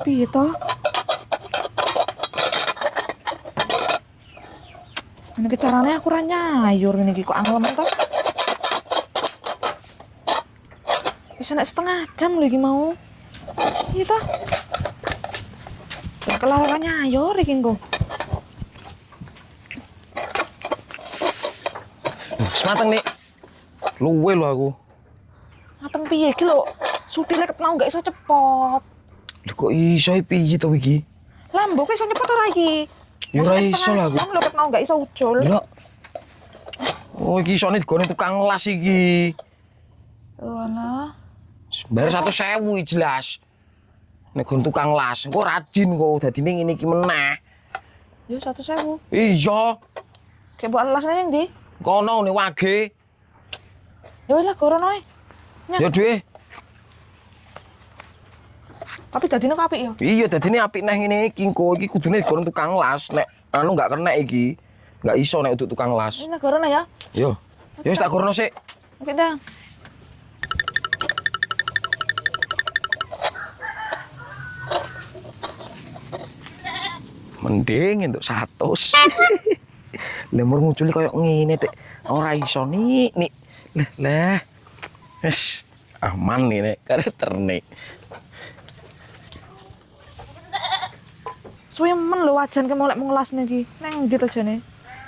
piye to? Ini carane aku ra nyayur ngene iki kok angel to. Bisa nek setengah jam lho iki mau. Iya toh. Kelalaran nyayur iki engko. Semateng nih. Luwe lho aku. Mateng piye iki lho? Supire mau gak iso cepot. Lho kok iso piye to iki? Lah mbok iso nyepot ora iki? Ya ora iso lah aku. Jam lho mau gak iso ucul. Lho. Oh iki isone digone tukang las iki. Walah. Bayar 1.000 jelas. Nek gon tukang las, engko rajin kok dadine ngene iki meneh. Yo 100.000. Iya. Kayak mbok las nang ndi? Kono ne wage. Ya wis lah gorono ae. Ya duwe. Tapi dadine kok apik ya? Iya dadine apik neh ngene iki engko iki kudune digone tukang las. Nek anu gak kena iki. Gak iso nek untuk tukang las. Ini gorono ya? Yo. Ya wis tak gorono sik. Oke, Dang. Mending entuk 100. Lemur nguculi koyo ngene, Dik. Ora iso nik. Lah. Wis aman nih nek karakterne. Suwe men lho wajan ke molek ngelasne iki. Nang ndi to jane?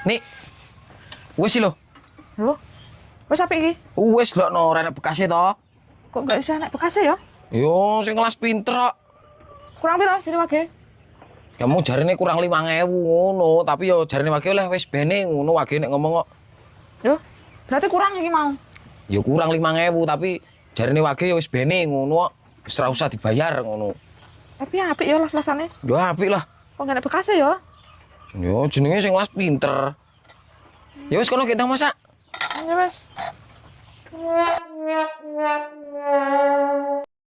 Nik. Wis lho. Lho. Wis apik iki? Wis lho no ora enak bekase to. Kok gak iso nek bekase ya? Yo sing kelas pinter kok. Kurang piro jane wage? Kamu jarine kurang 5.000 ngono, tapi yo jarine wage oleh wis bene ngono wage nek ngomong kok. Yo, berarti kurang iki mau. Ya kurang 5.000 tapi jarine wage ya wis bene ngono kok. Wis ora usah dibayar ngono. Tapi apik ya las-lasane. Yo apik lah. Kok gak nek bekase ya? Yo jenenge sing kelas pinter. Ya wis kono gendang masak. Ya wis.